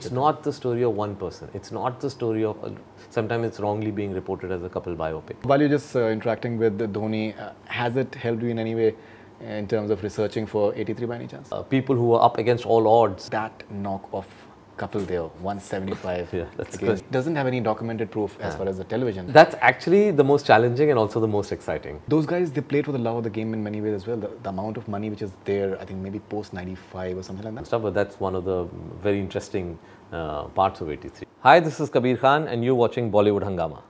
It's not the story of one person. It's not the story of, sometimes it's wrongly being reported as a couple biopic. While you're just interacting with Dhoni, has it helped you in any way in terms of researching for 83 by any chance? People who are up against all odds. That knock of Kapil Dev, 175. Yeah, that's against, doesn't have any documented proof as far as the television. That's actually the most challenging and also the most exciting. Those guys, they played for the love of the game in many ways as well. The amount of money which is there, I think maybe post 95 or something like that. But that's one of the very interesting parts of 83. Hi, this is Kabir Khan and you're watching Bollywood Hungama.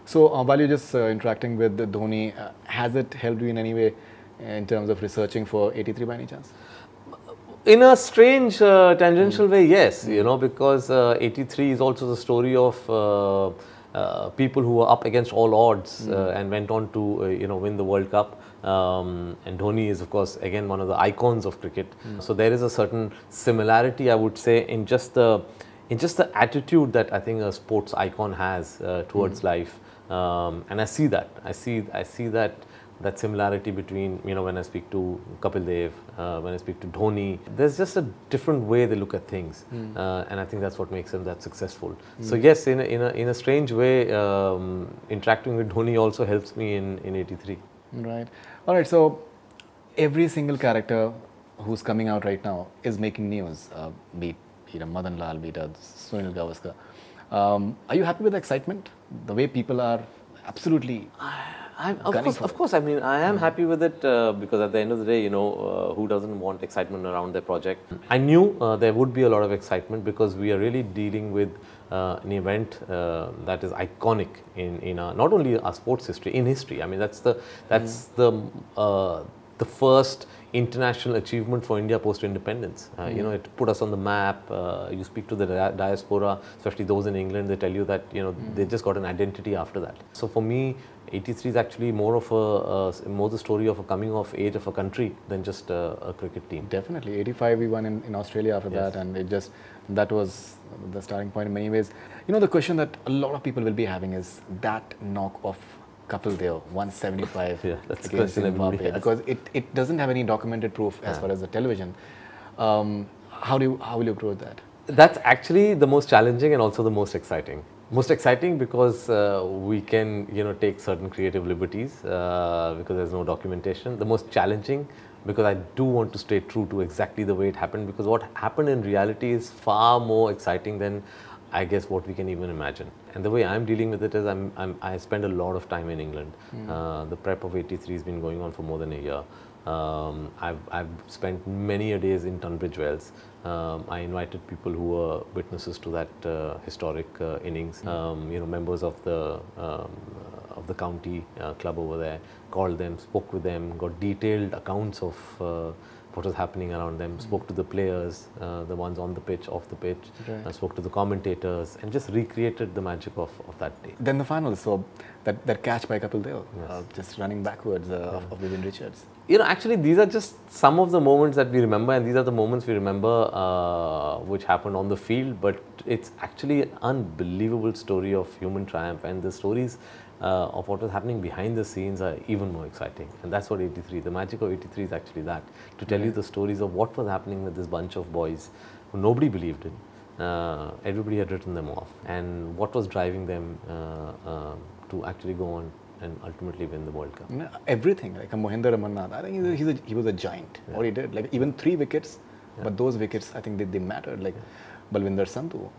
So while you're just interacting with Dhoni, has it helped you in any way in terms of researching for 83 by any chance? In a strange tangential way, yes, you know, because 83 is also the story of people who were up against all odds and went on to win the World Cup. And Dhoni is, of course, again one of the icons of cricket. So there is a certain similarity, I would say, in just the attitude that I think a sports icon has towards life. And I see that. I see that similarity between, when I speak to Kapil Dev, when I speak to Dhoni, there's just a different way they look at things, and I think that's what makes them that successful. So yes, in a strange way, interacting with Dhoni also helps me in 83. Right. All right. So every single character who's coming out right now is making news. Be it Madan Lal, be it Sunil Gavaskar. Are you happy with the excitement? The way people are absolutely. Of course. I mean, I am happy with it because at the end of the day, who doesn't want excitement around their project? I knew there would be a lot of excitement because we are really dealing with an event that is iconic in not only our sports history, in history. I mean, that's the first international achievement for India post-independence. It put us on the map. You speak to the diaspora, especially those in England, they tell you that they just got an identity after that. So for me, 83 is actually more the story of a coming of age of a country than just a cricket team. Definitely, 85 we won in Australia after that, and that was the starting point in many ways. The question that a lot of people will be having is that knock of Kapil Dev, 175 that's against Zimbabwe, because it doesn't have any documented proof as far as the television. How will you approach that? That's actually the most challenging and also the most exciting. Most exciting because we can take certain creative liberties because there's no documentation. The most challenging because I do want to stay true to exactly the way it happened, because what happened in reality is far more exciting than I guess what we can even imagine. And the way I'm dealing with it is I spend a lot of time in England. The prep of 83 has been going on for more than a year. I've spent many a days in Tunbridge Wells. I invited people who were witnesses to that historic innings. Members of the county club over there, called them, spoke with them, got detailed accounts of what was happening around them, spoke to the players, the ones on the pitch, off the pitch, spoke to the commentators, and just recreated the magic of that day. Then the finals, so that catch by Kapil Dev, just running backwards of Vivian Richards. Actually, these are just some of the moments that we remember, and these are the moments we remember which happened on the field, but it's actually an unbelievable story of human triumph, and the stories of what was happening behind the scenes are even more exciting. And that's what 83, the magic of 83 is actually that, to tell you the stories of what was happening with this bunch of boys who nobody believed in. Everybody had written them off, and what was driving them to actually go on and ultimately win the World Cup. Everything, like a Mohinder Amarnath, I think he was a giant. What he did, like even 3 wickets, but those wickets, I think they mattered. Like Balwinder Sandhu,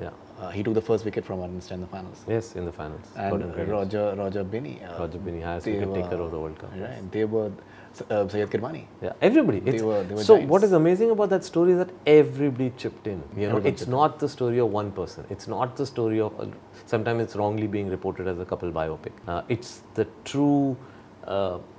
he took the first wicket from Armstrong in the finals. Yes, in the finals. And Roger Binney. Roger Binney, highest wicket taker of the World Cup. Right, they were Syed Kirmani. Yeah, everybody. They were so giants. What is amazing about that story is that everybody chipped in. It's not the story of one person. It's not the story of, sometimes it's wrongly being reported as a couple biopic. It's the true,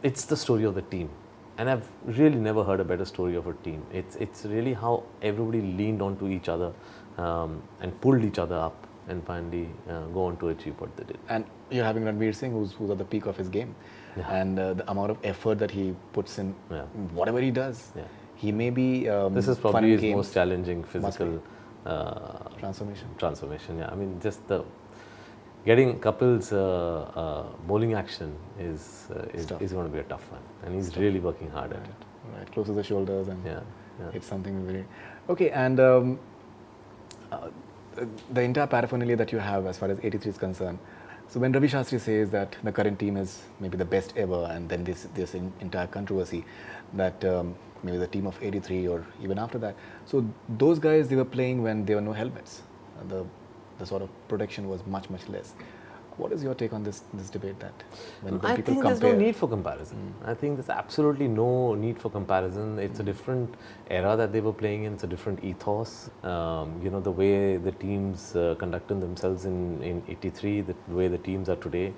it's the story of the team. And I've really never heard a better story of a team. It's really how everybody leaned onto each other and pulled each other up and finally go on to achieve what they did. And you're having Ranveer Singh, who's at the peak of his game. And the amount of effort that he puts in, whatever he does, he may be this is probably his most challenging physical transformation. I mean, just getting Kapil's bowling action is going to be a tough one. and he's really working hard at it. Right, closes the shoulders and Yeah, yeah. it's something very... Okay, and the entire paraphernalia that you have as far as 83 is concerned. So when Ravi Shastri says that the current team is maybe the best ever, and then this entire controversy that maybe the team of 83 or even after that. So those guys, they were playing when there were no helmets. The sort of protection was much less. What is your take on this debate that when I people think compare? there's no need for comparison. I think there's absolutely no need for comparison. It's a different era that they were playing in. It's a different ethos. You know, the way the teams conducted themselves in 83, the way the teams are today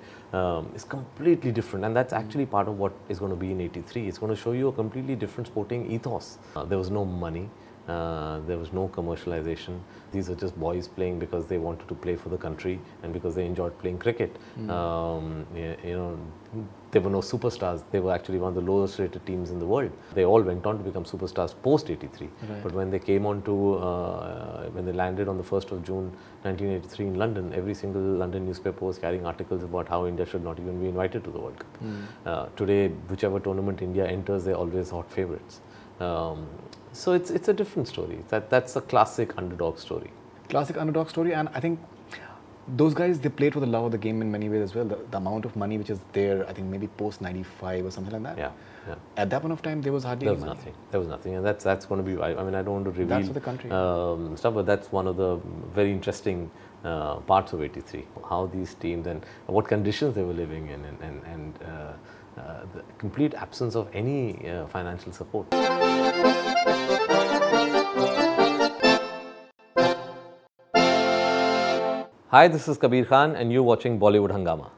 is completely different. And that's actually part of what is going to be in 83. It's going to show you a completely different sporting ethos. There was no money. There was no commercialization. These are just boys playing because they wanted to play for the country and because they enjoyed playing cricket. You know, there were no superstars. They were actually one of the lowest rated teams in the world. They all went on to become superstars post 83. Right. But when they came on to, when they landed on the 1st of June 1983 in London, every single London newspaper was carrying articles about how India should not even be invited to the World Cup. Today, whichever tournament India enters, they're always hot favourites. So it's a different story. That's a classic underdog story. Classic underdog story, and I think those guys, they played for the love of the game in many ways as well. The amount of money which is there, I think maybe post 95 or something like that. Yeah, yeah. At that point of time, there was hardly any money. There was nothing, and that's going to be. I mean, I don't want to reveal That's for the country. Stuff, but that's one of the very interesting parts of 83. How these teams and what conditions they were living in, and the complete absence of any financial support. Hi, this is Kabir Khan, and you're watching Bollywood Hungama.